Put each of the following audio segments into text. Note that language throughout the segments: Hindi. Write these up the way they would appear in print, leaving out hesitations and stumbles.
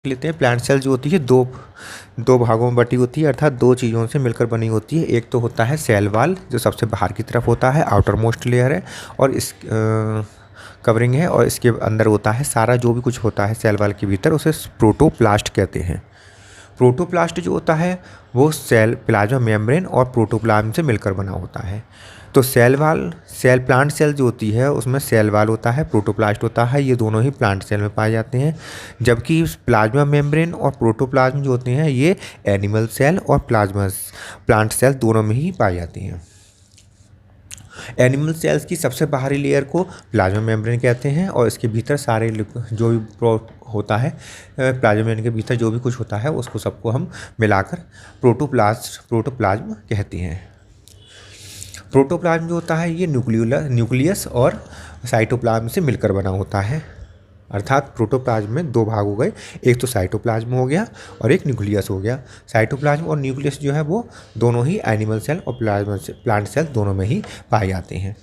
लेते हैं। प्लांट सेल जो होती है दो दो भागों में बटी होती है, अर्थात दो चीज़ों से मिलकर बनी होती है। एक तो होता है सेल वाल जो सबसे बाहर की तरफ होता है, आउटर मोस्ट लेयर है और इस कवरिंग है, और इसके अंदर होता है सारा जो भी कुछ होता है सेल वाल के भीतर, उसे प्रोटोप्लास्ट कहते हैं। प्रोटोप्लास्ट जो होता है वो सेल प्लाज्मा मेम्ब्रेन और प्रोटोप्लाज्म से मिलकर बना होता है। तो सेल प्लांट सेल जो होती है उसमें सेल वाल होता है, प्रोटोप्लास्ट होता है, ये दोनों ही प्लांट सेल में पाए जाते हैं। जबकि प्लाज्मा मेम्ब्रेन और प्रोटोप्लाज्म जो होते हैं ये एनिमल सेल और प्लांट सेल दोनों में ही पाए जाते हैं। एनिमल सेल्स की सबसे बाहरी लेयर को प्लाज्मा मेम्ब्रेन कहते हैं और इसके भीतर सारे जो भी होता है प्लाज्मा मेम्ब्रेन के भीतर जो भी कुछ होता है उसको सबको हम मिलाकर प्रोटोप्लाज्म कहते हैं। प्रोटोप्लाज्म जो होता है ये न्यूक्लियस और साइटोप्लाज्म से मिलकर बना होता है, अर्थात प्रोटोप्लाज्म में दो भाग हो गए, एक तो साइटोप्लाज्म हो गया और एक न्यूक्लियस हो गया। साइटोप्लाज्म और न्यूक्लियस जो है वो दोनों ही एनिमल सेल और प्लांट सेल दोनों में ही पाए जाते हैं।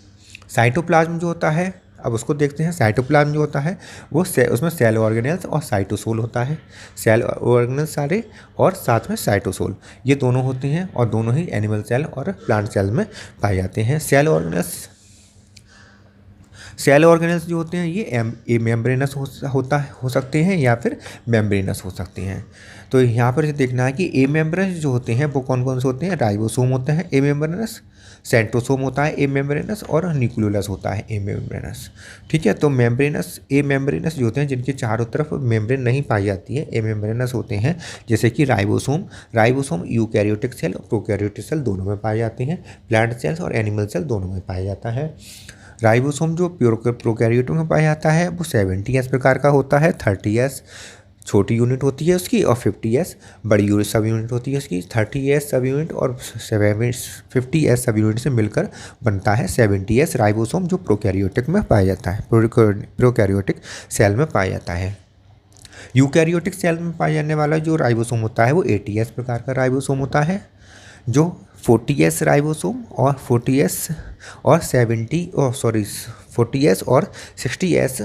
साइटोप्लाज्म जो होता है, अब उसको देखते हैं। साइटोप्लाज्म जो होता है वो उसमें सेल ऑर्गेनेल्स और साइटोसोल होता है। सेल ऑर्गेनेल्स सारे और साथ में साइटोसोल, ये दोनों होते हैं और दोनों ही एनिमल सेल और प्लांट सेल में पाए जाते हैं। सेल ऑर्गेनेल्स जो होते हैं ये मेम्ब्रेनस हो सकते हैं या फिर मेम्ब्रेनस हो सकते हैं। तो यहाँ पर देखना है कि ए मेम्ब्रेनस जो होते हैं वो कौन कौन से होते हैं। राइबोसोम होते हैं ए मेम्ब्रेनस, सेंट्रोसोम होता है ए मेम्ब्रेनस और न्यूक्लियोलस होता है ए मेम्ब्रेनस। ठीक है, तो ए मेम्ब्रेनस जो होते हैं जिनके चारों तरफ मेम्ब्रेन नहीं पाई जाती है, ए मेम्ब्रेनस होते हैं, जैसे कि राइबोसोम यूकैरियोटिक सेल और प्रोकैरियोटिक सेल दोनों में पाए जाते हैं। प्लांट सेल्स और एनिमल सेल दोनों में पाया जाता है। राइबोसोम जो प्रोकैरियोटों में पाया जाता है वो 70S प्रकार का होता है। 30S छोटी यूनिट होती है उसकी और 50S बड़ी सब यूनिट होती है उसकी। 30S सब यूनिट और 50S सब यूनिट से मिलकर बनता है 70S राइबोसोम, जो प्रोकैरियोटिक में पाया जाता है, प्रोकैरियोटिक सेल में पाया जाता है। यूकैरियोटिक सेल में पाया जाने वाला जो राइबोसोम होता है वो 80S प्रकार का राइबोसोम होता है, जो 40S राइबोसोम और 40S और 60S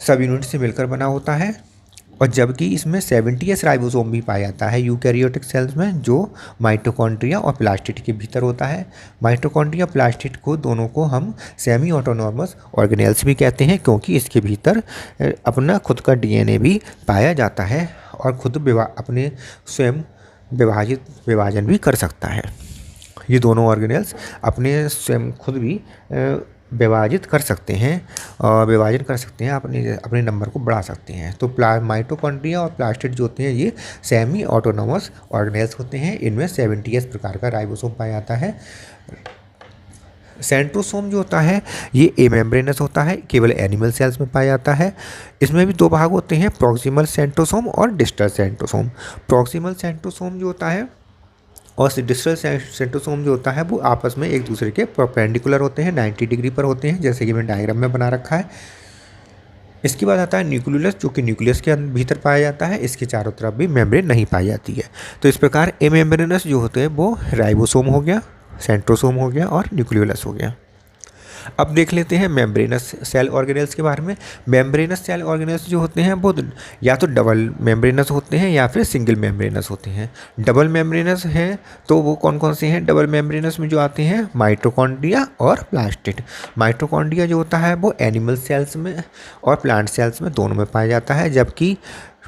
सब यूनिट से मिलकर बना होता है। और जबकि इसमें 70S राइबोसोम भी पाया जाता है यूकैरियोटिक सेल्स में, जो माइटोकॉन्ड्रिया और प्लास्टिड के भीतर होता है। माइटोकॉन्ड्रिया प्लास्टिड को दोनों को हम सेमी ऑटोनॉमस ऑर्गेनेल्स भी कहते हैं, क्योंकि इसके भीतर अपना खुद का DNA भी पाया जाता है और खुद अपने स्वयं विभाजन भी कर सकता है। ये दोनों ऑर्गेनेल्स अपने स्वयं खुद भी विभाजित कर सकते हैं और विभाजन कर सकते हैं, अपने नंबर को बढ़ा सकते हैं। तो माइटोकॉन्ड्रिया और प्लास्टिड जो होते हैं ये सेमी ऑटोनॉमस ऑर्गेनेल्स होते हैं। इनमें 70S प्रकार का राइबोसोम पाया जाता है। सेंट्रोसोम जो होता है ये ए मेम्ब्रेनस होता है, केवल एनिमल सेल्स में पाया जाता है। इसमें भी दो भाग होते हैं, प्रॉक्सिमल सेंट्रोसोम और डिस्टल सेंट्रोसोम। प्रॉक्सिमल सेंट्रोसोम जो होता है और डिस्टल सेंट्रोसोम जो होता है वो आपस में एक दूसरे के परपेंडिकुलर होते हैं, 90 डिग्री पर होते हैं, जैसे कि मैंने डायग्राम में बना रखा है। इसके बाद आता है न्यूक्लियोलस, जो कि न्यूक्लियस के भीतर पाया जाता है। इसके चारों तरफ भी मेम्ब्रेन नहीं पाई जाती है। तो इस प्रकार ए मेम्ब्रेनस जो होते हैं वो राइबोसोम हो गया, सेंट्रोसोम हो गया और न्यूक्लियोलस हो गया। अब देख लेते हैं मेम्ब्रेनस सेल ऑर्गेनेल्स के बारे में। मेम्ब्रेनस सेल ऑर्गेनेल्स जो होते हैं वो या तो डबल मेम्ब्रेनस होते हैं या फिर सिंगल मेम्ब्रेनस होते हैं। डबल मेम्ब्रेनस हैं तो वो कौन कौन से हैं? डबल मेम्ब्रेनस में जो आते हैं माइटोकॉन्ड्रिया और प्लास्टिड। माइटोकॉन्ड्रिया जो होता है वो एनिमल सेल्स में और प्लांट सेल्स में दोनों में पाया जाता है, जबकि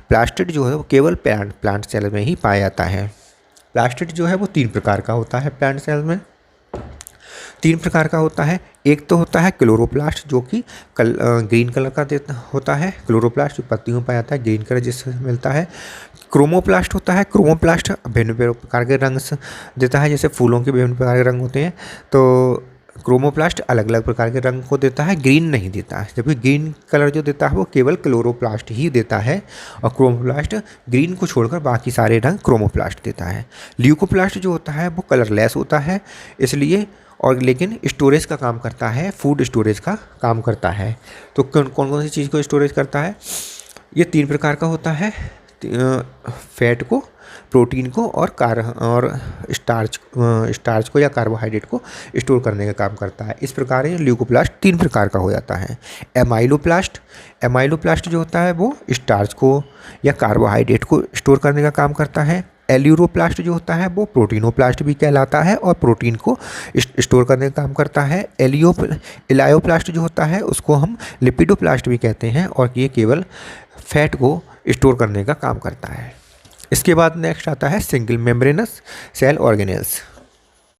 प्लास्टिड जो है वो केवल प्लांट सेल में ही पाया जाता है। प्लास्टिड जो है वो 3 प्रकार का होता है। प्लांट सेल में 3 प्रकार का होता है। एक तो होता है क्लोरोप्लास्ट, जो कि ग्रीन कलर का होता है। क्लोरोप्लास्ट जो पत्तियों में पाया जाता है, ग्रीन कलर जिससे मिलता है। क्रोमोप्लास्ट होता है। क्रोमोप्लास्ट भिन्न प्रकार के रंग देता है, जैसे फूलों के विभिन्न प्रकार के रंग होते हैं, तो क्रोमोप्लास्ट अलग अलग प्रकार के रंग को देता है, ग्रीन नहीं देता है। जबकि ग्रीन कलर जो देता है वो केवल क्लोरोप्लास्ट ही देता है और क्रोमोप्लास्ट ग्रीन को छोड़कर बाकी सारे रंग क्रोमोप्लास्ट देता है। ल्यूकोप्लास्ट जो होता है वो कलरलेस होता है, इसलिए और लेकिन स्टोरेज का काम करता है, फूड स्टोरेज का काम करता है। तो कौन कौन सी चीज़ को स्टोरेज करता है? ये 3 प्रकार का होता है। फैट को, प्रोटीन को और स्टार्च को या कार्बोहाइड्रेट को स्टोर करने का काम करता है। इस प्रकार ये ल्यूकोप्लास्ट 3 प्रकार का हो जाता है। एमाइलोप्लास्ट जो होता है वो स्टार्च को या कार्बोहाइड्रेट को स्टोर करने का काम करता है। एल्यूरोप्लास्ट जो होता है वो प्रोटीनोप्लास्ट भी कहलाता है और प्रोटीन को स्टोर करने का काम करता है। एलायोप्लास्ट जो होता है उसको हम लिपिडोप्लास्ट भी कहते हैं और ये केवल फैट को स्टोर करने का काम करता है। इसके बाद नेक्स्ट आता है सिंगल मेम्ब्रेनस सेल ऑर्गेनेल्स।